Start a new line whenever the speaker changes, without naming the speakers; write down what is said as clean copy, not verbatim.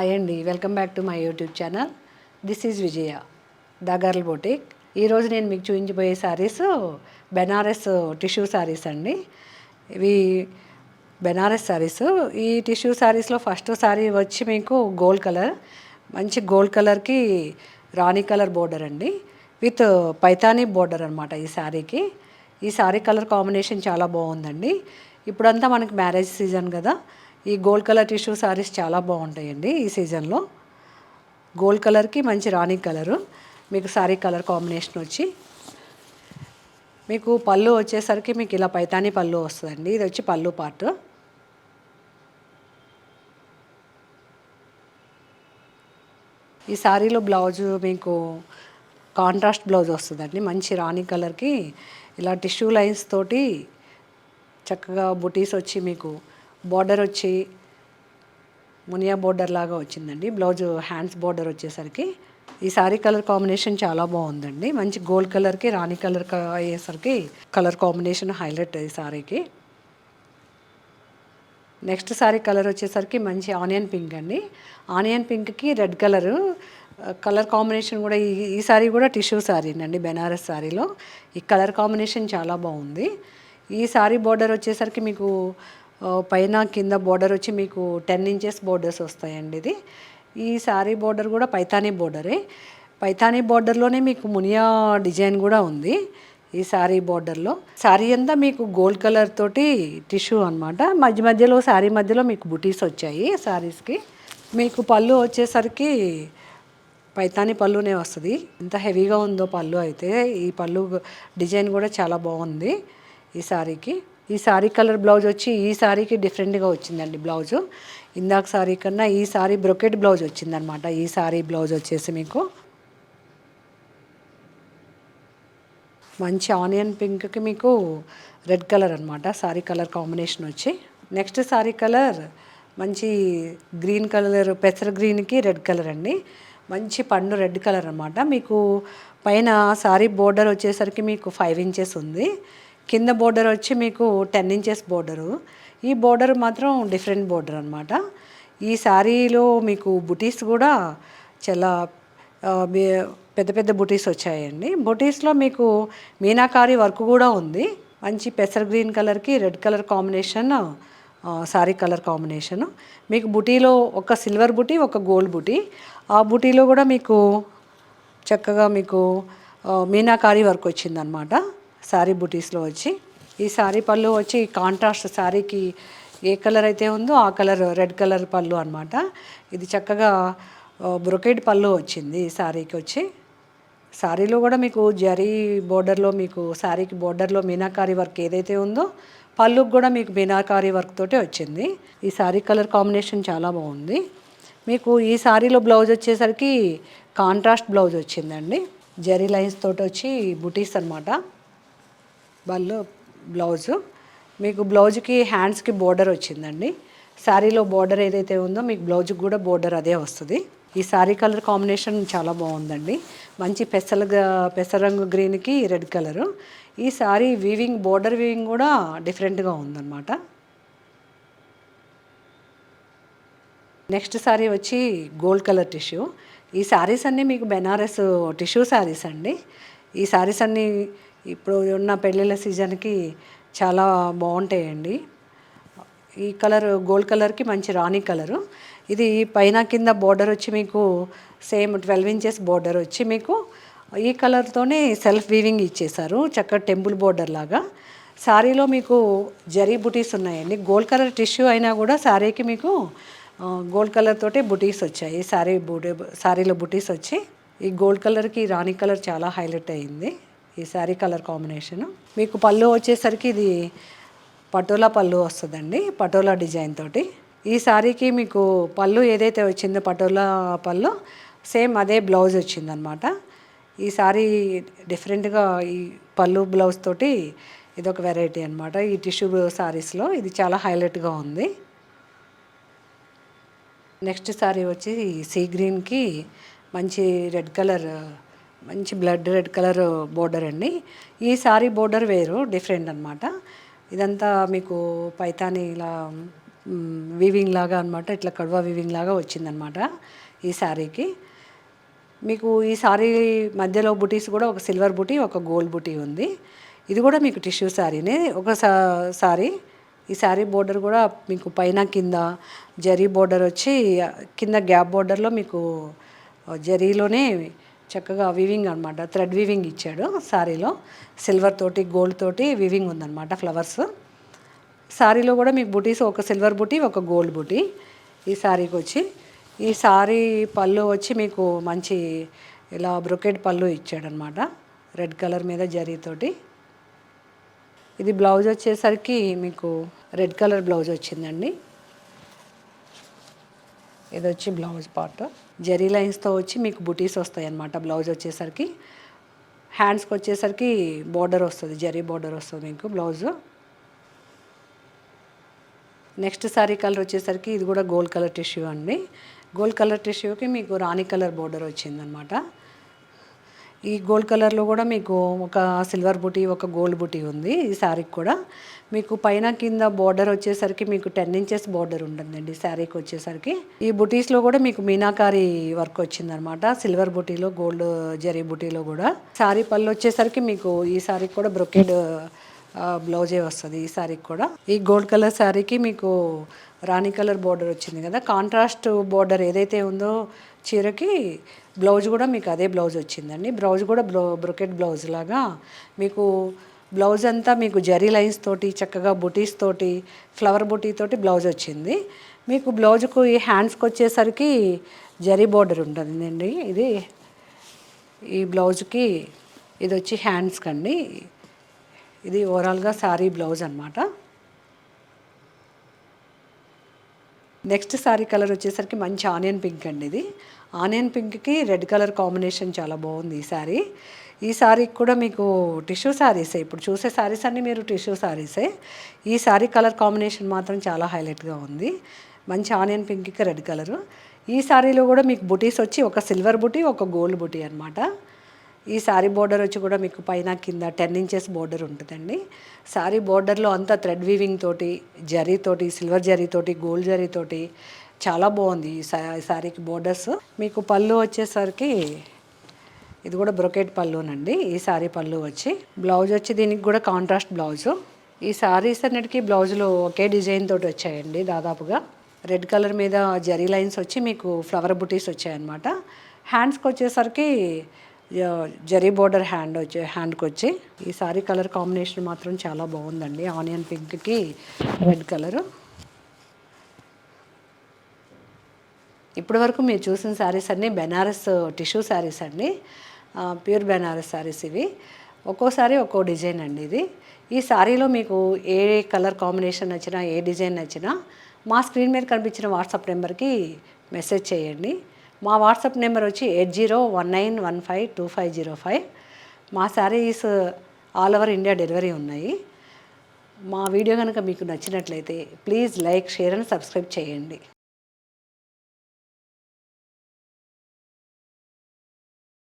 Hi అండి, welcome back to my YouTube channel. This is Vijaya, the girl boutique. ఈరోజు నేను మీకు చూపించబోయే శారీస్ బెనారస్ టిష్యూ శారీస్ అండి. ఇవి బెనారస్ శారీస్. ఈ టిష్యూ శారీస్లో ఫస్ట్ శారీ వచ్చి మీకు గోల్డ్ కలర్, మంచి గోల్డ్ కలర్కి రాణి కలర్ బోర్డర్ అండి, విత్ పైతానీ బోర్డర్ అనమాట ఈ శారీకి. ఈ శారీ కలర్ కాంబినేషన్ చాలా బాగుందండి. ఇప్పుడంతా మనకి మ్యారేజ్ సీజన్ కదా, ఈ గోల్డ్ కలర్ టిష్యూ శారీస్ చాలా బాగుంటాయండి ఈ సీజన్లో. గోల్డ్ కలర్కి మంచి రాణి కలరు మీకు శారీ కలర్ కాంబినేషన్ వచ్చి, మీకు పళ్ళు వచ్చేసరికి మీకు ఇలా పైతానీ పళ్ళు వస్తుందండి. ఇది వచ్చి పళ్ళు పార్ట్. ఈ శారీలో బ్లౌజు మీకు కాంట్రాస్ట్ బ్లౌజ్ వస్తుందండి. మంచి రాణి కలర్కి ఇలా టిష్యూ లైన్స్ తోటి చక్కగా బుటీస్ వచ్చి మీకు బార్డర్ వచ్చి మునియా బోర్డర్ లాగా వచ్చిందండి. బ్లౌజ్ హ్యాండ్స్ బోర్డర్ వచ్చేసరికి ఈ శారీ కలర్ కాంబినేషన్ చాలా బాగుందండి. మంచి గోల్డ్ కలర్కి రాణి కలర్ అయ్యేసరికి కలర్ కాంబినేషన్ హైలైట్ ఈ శారీకి. నెక్స్ట్ శారీ కలర్ వచ్చేసరికి మంచి ఆనియన్ పింక్ అండి. ఆనియన్ పింక్కి రెడ్ కలరు కలర్ కాంబినేషన్ కూడా ఈ శారీ కూడా టిష్యూ శారీ అండి. బెనారస్ శారీలో ఈ కలర్ కాంబినేషన్ చాలా బాగుంది. ఈ శారీ బోర్డర్ వచ్చేసరికి మీకు పైన కింద బోర్డర్ వచ్చి మీకు 10 ఇంచెస్ బోర్డర్స్ వస్తాయండి. ఇది ఈ శారీ బోర్డర్ కూడా పైతానీ బోర్డరే. పైతానీ బోర్డర్లోనే మీకు మునియా డిజైన్ కూడా ఉంది ఈ శారీ బోర్డర్లో. శారీ అంతా మీకు గోల్డ్ కలర్ తోటి టిష్యూ అనమాట. మధ్య మధ్యలో శారీ మధ్యలో మీకు బుటీస్ వచ్చాయి శారీస్కి. మీకు పళ్ళు వచ్చేసరికి పైతానీ పళ్ళునే వస్తుంది. ఎంత హెవీగా ఉందో పళ్ళు అయితే. ఈ పళ్ళు డిజైన్ కూడా చాలా బాగుంది ఈ శారీకి. ఈ శారీ కలర్ బ్లౌజ్ వచ్చి ఈ శారీకి డిఫరెంట్గా వచ్చిందండి బ్లౌజు. ఇందాక శారీ కన్నా ఈ శారీ బ్రొకెట్ బ్లౌజ్ వచ్చిందనమాట. ఈ శారీ బ్లౌజ్ వచ్చేసి మీకు మంచి ఆనియన్ పింక్కి మీకు రెడ్ కలర్ అనమాట శారీ కలర్ కాంబినేషన్ వచ్చి. నెక్స్ట్ శారీ కలర్ మంచి గ్రీన్ కలర్, పెసర గ్రీన్కి రెడ్ కలర్ అండి. మంచి పండు రెడ్ కలర్ అనమాట. మీకు పైన శారీ బోర్డర్ వచ్చేసరికి మీకు 5 ఇంచెస్ ఉంది. కింద బోర్డర్ వచ్చి మీకు 10 ఇంచెస్ బోర్డరు. ఈ బోర్డర్ మాత్రం డిఫరెంట్ బోర్డర్ అనమాట. ఈ శారీలో మీకు బుటీస్ కూడా చాలా పెద్ద పెద్ద బుటీస్ వచ్చాయండి. బుటీస్లో మీకు మీనాకారి వర్క్ కూడా ఉంది. మంచి పెసర్ గ్రీన్ కలర్కి red colour combination sari colour combination. మీకు బుటీలో ఒక సిల్వర్ బుటీ, ఒక గోల్డ్ బుటీ. ఆ బుటీలో కూడా మీకు చక్కగా మీకు మీనాకారి వర్క్ వచ్చిందనమాట శారీ బుటీస్లో వచ్చి. ఈ శారీ పళ్ళు వచ్చి కాంట్రాస్ట్ శారీకి ఏ కలర్ అయితే ఉందో ఆ కలర్ రెడ్ కలర్ పళ్ళు అనమాట. ఇది చక్కగా బ్రొకెట్ పళ్ళు వచ్చింది ఈ శారీకి వచ్చి. శారీలో కూడా మీకు జరీ బోర్డర్లో మీకు శారీకి బోర్డర్లో మీనాకారి వర్క్ ఏదైతే ఉందో పళ్ళుకి కూడా మీకు మీనాకారి వర్క్ తోటే వచ్చింది. ఈ శారీ కలర్ కాంబినేషన్ చాలా బాగుంది. మీకు ఈ శారీలో బ్లౌజ్ వచ్చేసరికి కాంట్రాస్ట్ బ్లౌజ్ వచ్చిందండి. జరీ లైన్స్ తోటి వచ్చి బుటీస్ అనమాట వాళ్ళు బ్లౌజు. మీకు బ్లౌజ్కి హ్యాండ్స్కి బోర్డర్ వచ్చిందండి. శారీలో బోర్డర్ ఏదైతే ఉందో మీకు బ్లౌజ్కి కూడా బోర్డర్ అదే వస్తుంది. ఈ శారీ కలర్ కాంబినేషన్ చాలా బాగుందండి. మంచి పెసరంగు గ్రీన్కి రెడ్ కలరు. ఈ శారీ వీవింగ్ బోర్డర్ వీవింగ్ కూడా డిఫరెంట్గా ఉందన్నమాట. నెక్స్ట్ శారీ వచ్చి గోల్డ్ కలర్ టిష్యూ. ఈ శారీస్ అన్నీ మీకు బెనారస్ టిష్యూ శారీస్ అండి. ఈ శారీస్ అన్నీ ఇప్పుడు ఉన్న పెళ్ళిళ్ళ సీజన్కి చాలా బాగుంటాయండి. ఈ కలర్ గోల్డ్ కలర్కి మంచి రాణి కలరు. ఇది పైన కింద బోర్డర్ వచ్చి మీకు సేమ్ 12 ఇంచెస్ బోర్డర్ వచ్చి మీకు ఈ కలర్తోనే సెల్ఫ్ వీవింగ్ ఇచ్చేసారు, చక్కగా టెంపుల్ బోర్డర్ లాగా. శారీలో మీకు జరీ బుటీస్ ఉన్నాయండి. గోల్డ్ కలర్ టిష్యూ అయినా కూడా శారీకి మీకు గోల్డ్ కలర్ తోటి బుటీస్ వచ్చాయి. శారీలో బుటీస్ వచ్చి ఈ గోల్డ్ కలర్కి రాణి కలర్ చాలా హైలైట్ అయ్యింది ఈ శారీ కలర్ కాంబినేషను. మీకు పళ్ళు వచ్చేసరికి ఇది పటోలా పళ్ళు వస్తుందండి, పటోలా డిజైన్ తోటి. ఈ శారీకి మీకు పళ్ళు ఏదైతే వచ్చిందో పటోలా పళ్ళు సేమ్ అదే బ్లౌజ్ వచ్చిందనమాట. ఈ శారీ డిఫరెంట్గా ఈ పళ్ళు బ్లౌజ్ తోటి ఇదొక వెరైటీ అనమాట. ఈ టిష్యూ శారీస్లో ఇది చాలా హైలైట్గా ఉంది. నెక్స్ట్ శారీ వచ్చి సీ గ్రీన్కి మంచి రెడ్ కలర్, మంచి బ్లడ్ రెడ్ కలర్ బోర్డర్ అండి. ఈ శారీ బోర్డర్ వేరు డిఫరెంట్ అనమాట. ఇదంతా మీకు పైతానీ ఇలా వీవింగ్ లాగా అనమాట, ఇట్లా కడవ వీవింగ్ లాగా వచ్చిందనమాట ఈ శారీకి. మీకు ఈ శారీ మధ్యలో బుటీస్ కూడా ఒక సిల్వర్ బుటీ, ఒక గోల్డ్ బుటీ ఉంది. ఇది కూడా మీకు టిష్యూ శారీనే. ఒక శారీ, ఈ శారీ బోర్డర్ కూడా మీకు పైన కింద జరీ బోర్డర్ వచ్చి, కింద గ్యాప్ బోర్డర్లో మీకు జరీలోనే చక్కగా వీవింగ్ అనమాట, థ్రెడ్ వీవింగ్ ఇచ్చాడు శారీలో. సిల్వర్ తోటి గోల్డ్ తోటి వీవింగ్ ఉందన్నమాట, ఫ్లవర్స్. శారీలో కూడా మీకు బుటీస్ ఒక సిల్వర్ బుటీ, ఒక గోల్డ్ బుటీ ఈ శారీకి వచ్చి. ఈ శారీ పళ్ళు వచ్చి మీకు మంచి ఇలా బ్రొకెట్ పళ్ళు ఇచ్చాడనమాట, రెడ్ కలర్ మీద జరీతోటి. ఇది బ్లౌజ్ వచ్చేసరికి మీకు రెడ్ కలర్ బ్లౌజ్ వచ్చిందండి. ఇది వచ్చి బ్లౌజ్ పార్ట్, జరీ లైన్స్తో వచ్చి మీకు బుటీస్ వస్తాయి అన్నమాట. బ్లౌజ్ వచ్చేసరికి హ్యాండ్స్కి వచ్చేసరికి బోర్డర్ వస్తుంది, జరీ బోర్డర్ వస్తుంది మీకు బ్లౌజ్. నెక్స్ట్ శారీ కలర్ వచ్చేసరికి ఇది కూడా గోల్డ్ కలర్ టిష్యూ అండి. గోల్డ్ కలర్ టిష్యూకి మీకు రాణి కలర్ బోర్డర్ వచ్చిందనమాట. ఈ గోల్డ్ కలర్లో కూడా మీకు ఒక సిల్వర్ బుటీ, ఒక గోల్డ్ బుటీ ఉంది ఈ శారీకి కూడా. మీకు పైన కింద బోర్డర్ వచ్చేసరికి మీకు 10 ఇంచెస్ బోర్డర్ ఉంటుందండి శారీకి వచ్చేసరికి. ఈ బుటీస్లో కూడా మీకు మీనాకారి వర్క్ వచ్చిందనమాట, సిల్వర్ బుటీలో, గోల్డ్ జరీ బుటీలో కూడా. శారీ పళ్ళు వచ్చేసరికి మీకు ఈ శారీకి కూడా బ్రొకెడ్ బ్లౌజే వస్తుంది ఈ శారీకి కూడా. ఈ గోల్డ్ కలర్ శారీకి మీకు రాణి కలర్ బోర్డర్ వచ్చింది కదా, కాంట్రాస్ట్ బోర్డర్ ఏదైతే ఉందో చీరకి, బ్లౌజ్ కూడా మీకు అదే బ్లౌజ్ వచ్చిందండి. బ్లౌజ్ కూడా బ్రొకెట్ బ్లౌజ్ లాగా మీకు బ్లౌజ్ అంతా మీకు జరీ లైన్స్ తోటి చక్కగా బుటీస్ తోటి, ఫ్లవర్ బుటీ తోటి బ్లౌజ్ వచ్చింది. మీకు బ్లౌజ్కు ఈ హ్యాండ్స్కి వచ్చేసరికి జరీ బోర్డర్ ఉంటుందండి. ఇది ఈ బ్లౌజ్కి ఇది వచ్చి హ్యాండ్స్కి అండి. ఇది ఓవరాల్గా శారీ బ్లౌజ్ అనమాట. నెక్స్ట్ శారీ కలర్ వచ్చేసరికి మంచి ఆనియన్ పింక్ అండి. ఇది ఆనియన్ పింక్కి రెడ్ కలర్ కాంబినేషన్ చాలా బాగుంది ఈ శారీ. ఈ శారీకి కూడా మీకు టిష్యూ శారీసే, ఇప్పుడు చూసే శారీస్ అన్నీ మీరు టిష్యూ శారీసే. ఈ శారీ కలర్ కాంబినేషన్ మాత్రం చాలా హైలైట్గా ఉంది, మంచి ఆనియన్ పింక్కి రెడ్ కలరు. ఈ శారీలో కూడా మీకు బుటీస్ వచ్చి ఒక సిల్వర్ బుటీ, ఒక గోల్డ్ బుటీ అనమాట. ఈ శారీ బోర్డర్ వచ్చి కూడా మీకు పైన కింద 10 ఇంచెస్ బోర్డర్ ఉంటుందండి. శారీ బోర్డర్లో అంతా థ్రెడ్ వీవింగ్ తోటి, జరీతోటి, సిల్వర్ జరీతోటి, గోల్డ్ జరీతోటి చాలా బాగుంది ఈ శారీకి బోర్డర్స్. మీకు పళ్ళు వచ్చేసరికి ఇది కూడా బ్రొకెట్ పళ్ళునండి ఈ శారీ పళ్ళు వచ్చి. బ్లౌజ్ వచ్చి దీనికి కూడా కాంట్రాస్ట్ బ్లౌజు. ఈ శారీస్ అన్నిటికీ బ్లౌజులు ఒకే డిజైన్ తోటి వచ్చాయండి దాదాపుగా. రెడ్ కలర్ మీద జరీ లైన్స్ వచ్చి మీకు ఫ్లవర్ బుటీస్ వచ్చాయన్నమాట. హ్యాండ్స్కి వచ్చేసరికి జరీ బోర్డర్ హ్యాండ్కి వచ్చి. ఈ సారీ కలర్ కాంబినేషన్ మాత్రం చాలా బాగుందండి, ఆనియన్ పింక్కి రెడ్ కలరు. ఇప్పటి వరకు మీరు చూసిన శారీస్ అన్నీ బెనారస్ టిష్యూ శారీస్ అండి, ప్యూర్ బెనారస్ శారీస్ ఇవి. ఒక్కోసారి ఒక్కో డిజైన్ అండి ఇది. ఈ శారీలో మీకు ఏ కలర్ కాంబినేషన్ నచ్చినా, ఏ డిజైన్ నచ్చినా మా స్క్రీన్ మీద కనిపించిన వాట్సాప్ నెంబర్కి మెసేజ్ చేయండి. మా వాట్సాప్ నెంబర్ వచ్చి 8019152505. మా saris all over India delivery ఉన్నాయి. మా వీడియో కనుక మీకు నచ్చినట్లయితే please like, share and subscribe చేయండి.